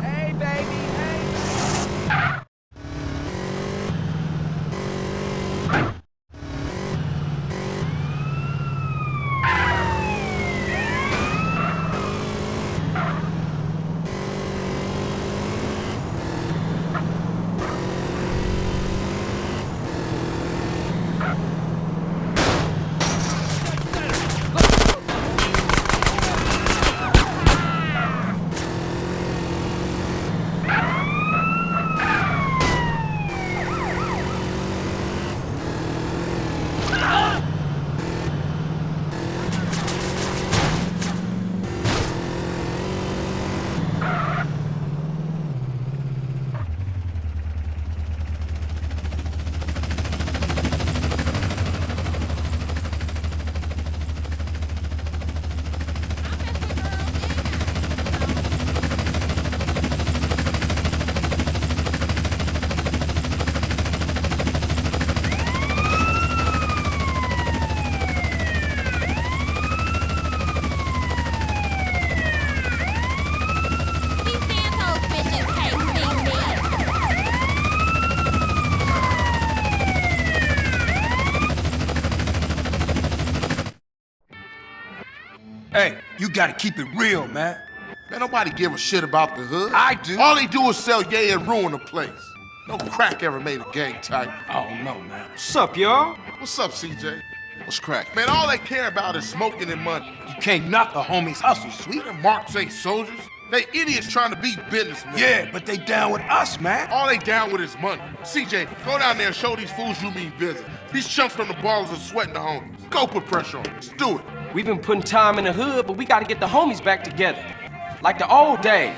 Hey, baby, hey. Hey, you gotta keep it real, man. Man, nobody give a shit about the hood. I do. All they do is sell yay and ruin the place. No crack ever made a gang type. I don't know, man. What's up, y'all? What's up, CJ? What's crack? Man, all they care about is smoking and money. You can't knock the homies' hustle, sweet. Them marks ain't soldiers. They idiots trying to be businessmen. Yeah, but they down with us, man. All they down with is money. CJ, go down there and show these fools you mean business. These chumps from the ballers are sweating the homies. Go put pressure on them. Let's do it. We've been putting time in the hood, but we gotta get the homies back together. Like the old days.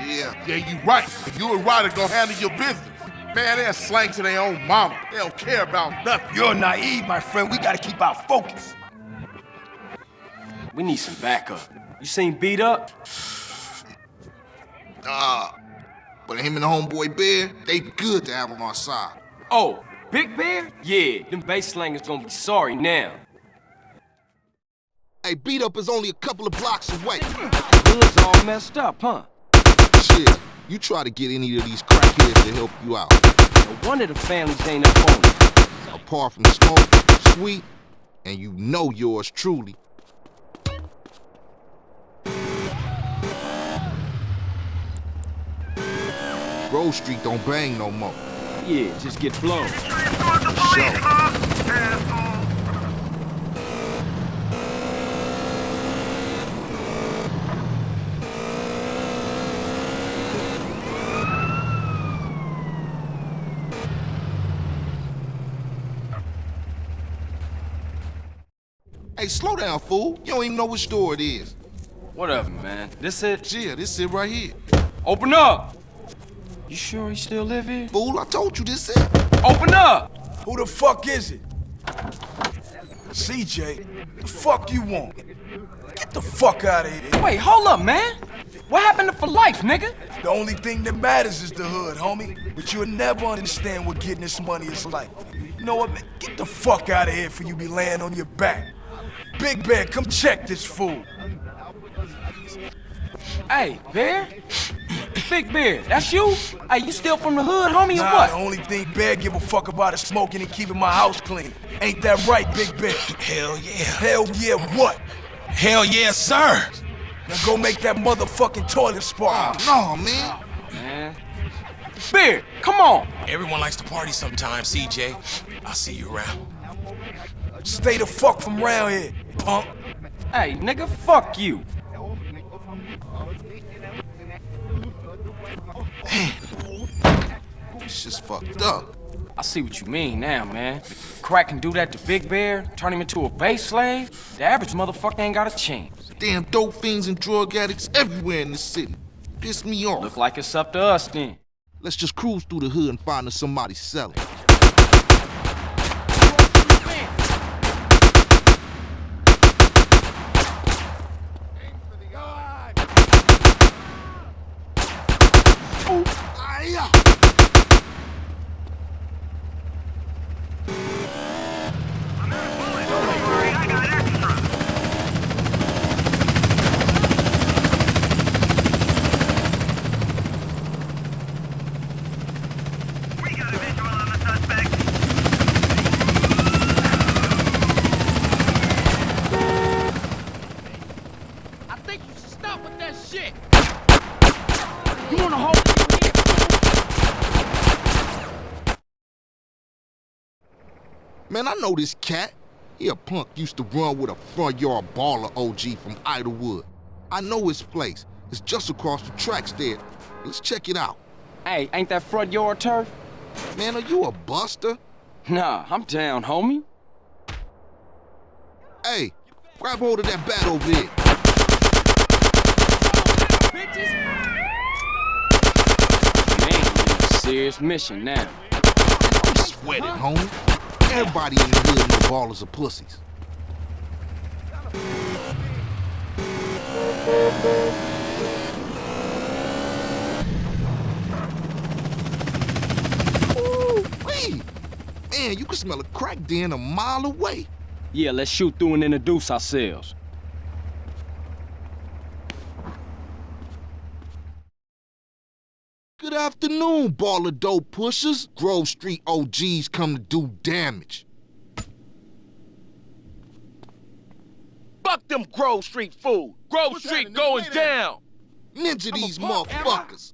Yeah, you right. You and Ryder gonna handle your business. Man, they're slang to their own mama. They don't care about nothing. You're naive, my friend. We gotta keep our focus. We need some backup. You seen Beat Up? But him and the homeboy Bear, they good to have on our side. Oh, Big Bear? Yeah, them bass slangers gonna be sorry now. Hey, Beat Up is only a couple of blocks away. Hood's all messed up, huh? Shit, you try to get any of these crackheads to help you out. No wonder the families ain't up on it. Apart from Smoke, Sweet, and you know yours truly. Grove Street don't bang no more. Yeah, just get blown. Hey, slow down, fool. You don't even know which door it is. Whatever, man. This it? Yeah, this it right here. Open up! You sure he still live here? Fool, I told you this it. Open up! Who the fuck is it? CJ, the fuck you want? Get the fuck out of here. Wait, hold up, man. What happened to For Life, nigga? The only thing that matters is the hood, homie. But you'll never understand what getting this money is like. You know what, man? Get the fuck out of here before you be laying on your back. Big Bear, come check this fool. Hey, Bear? Big Bear, that's you? Hey, you still from the hood, homie, or Nah, what? the only thing Bear give a fuck about is smoking and keeping my house clean. Ain't that right, Big Bear? Hell yeah. Hell yeah, what? Hell yes, sir. Now go make that motherfucking toilet spark. No, man. Man. Bear, come on. Everyone likes to party sometimes, CJ. I'll see you around. Stay the fuck from round here, punk. Hey, nigga, fuck you. It's just fucked up. I see what you mean now, man. Crack can do that to Big Bear, turn him into a base slave. The average motherfucker ain't got a chance. Damn dope fiends and drug addicts everywhere in the city. Piss me off. Look like it's up to us then. Let's just cruise through the hood and find us somebody selling. You wanna hold you here? Man, I know this cat. He a punk used to run with a front yard baller OG from Idlewood. I know his place. It's just across the tracks there. Let's check it out. Hey, ain't that front yard turf? Man, are you a buster? Nah, I'm down, homie. Hey, grab hold of that bat over there. Man, you're in a serious mission now. Don't sweat it, homie. Everybody in the hood know ballers are pussies. Ooh-wee. Man, you can smell a crack den a mile away. Yeah, let's shoot through and introduce ourselves. Good afternoon, baller dope pushers. Grove Street OGs come to do damage. Fuck them Grove Street fools. Grove Street going down. Ninja these motherfuckers.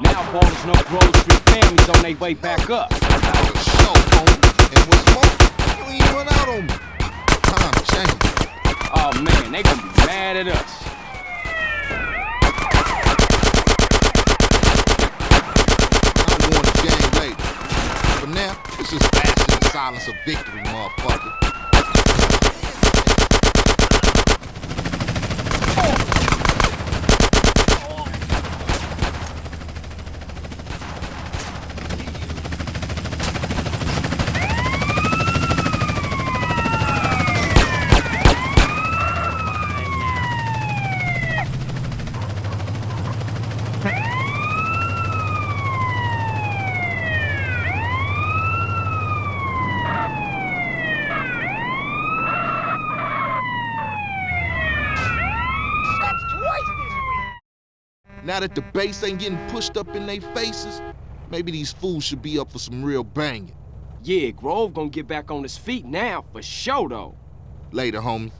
Now ballers know Grove Street families on their way back up. For sure, homie. And what's more, you ain't run out on me. Time change. Oh man, they gonna be mad at us. I'll warn the gang later. For now, it's just fast in the silence of victory, motherfucker. Now that the bass ain't getting pushed up in their faces, maybe these fools should be up for some real banging. Yeah, Grove gonna get back on his feet now, for sure though. Later, homie.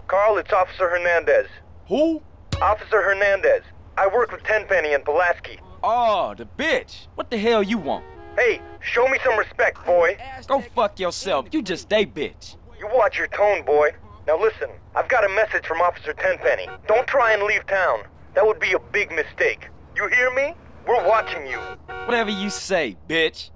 Carl, it's Officer Hernandez. Who? Officer Hernandez. I work with Tenpenny and Pulaski. Oh, the bitch. What the hell you want? Hey, show me some respect, boy. Go fuck yourself. You just a bitch. You watch your tone, boy. Now listen, I've got a message from Officer Tenpenny. Don't try and leave town. That would be a big mistake. You hear me? We're watching you. Whatever you say, bitch.